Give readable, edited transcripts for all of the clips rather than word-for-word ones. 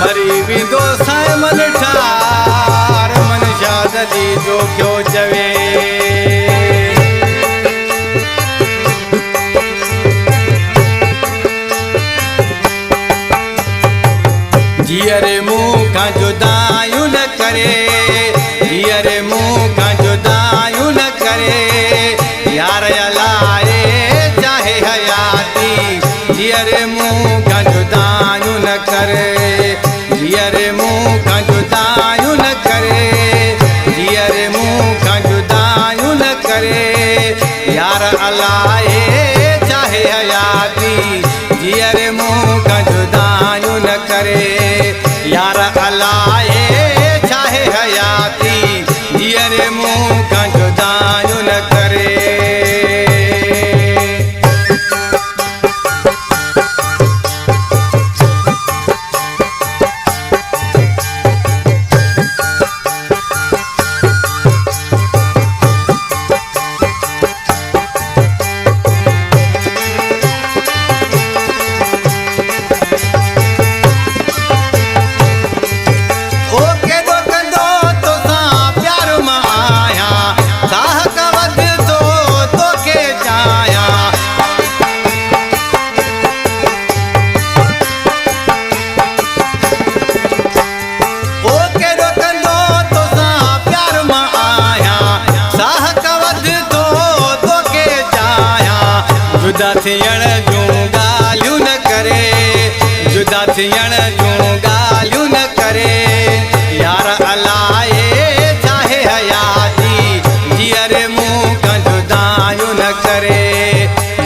मरी विदो साए मन ठार मन शादी जो क्यों चवे जियरे मुँह का जुदायूं न करे जियरे मुँह का जुदायूं न करे यार अलाए चाहे हयाती जियरे मुँह का जुदायूं न करे जियरे मुँह का जुदायूं न करे जियरे मुँह का जुदायूं न करे यार अलाए चाहे हयाती जियरे मुँह का जुदायूं न करे यार अलाए चाहे हयाती जियरे मुँह का जुदायूं न करे जुदा थियण जूं ॻाल्हियूं न करे जुदा थियण जूं ॻाल्हियूं न करे यार अलाए चाहे हयाती जियरे मुँह का जुदायूं न करे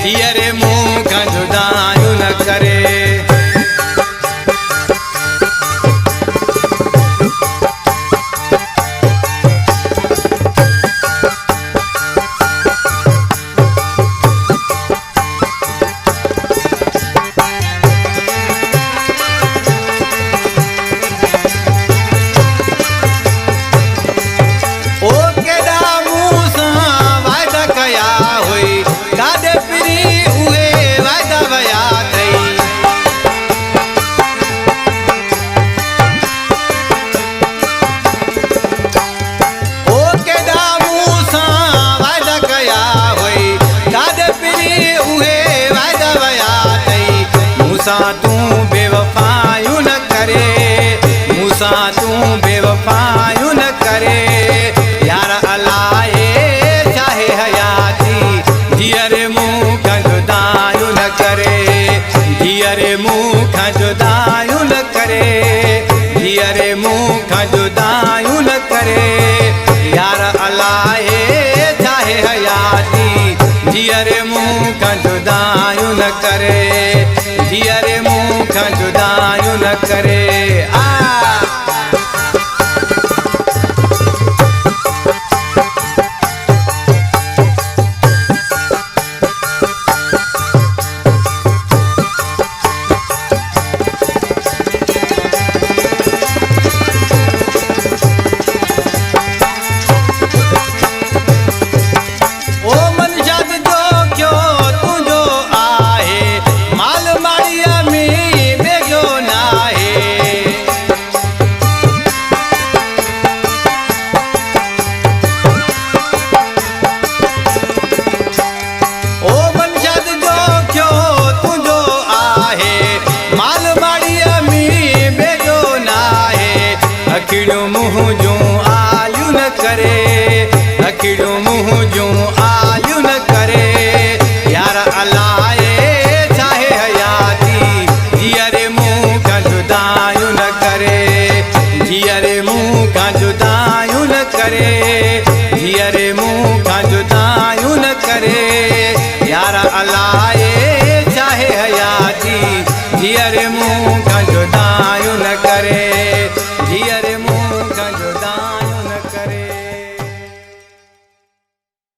जियरे मुँह का जुदायूं न करे मूसा तूं बेवफायूं न करे मूसा तूं बेवफायूं न करे यार अलाए चाहे हयाती जियरे मुँह का जुदायूं न करे जियरे मुँह का जुदायूं न करे जियरे मुँह का जुदायूं न करे यार अलाए चाहे हयाती जियरे मुँह का जुदायूं न करे जियरे मुँह का जुदायूं न करे अखिड़ो मुँह जूं आलियूं न करे अखिड़ो मुँह जूं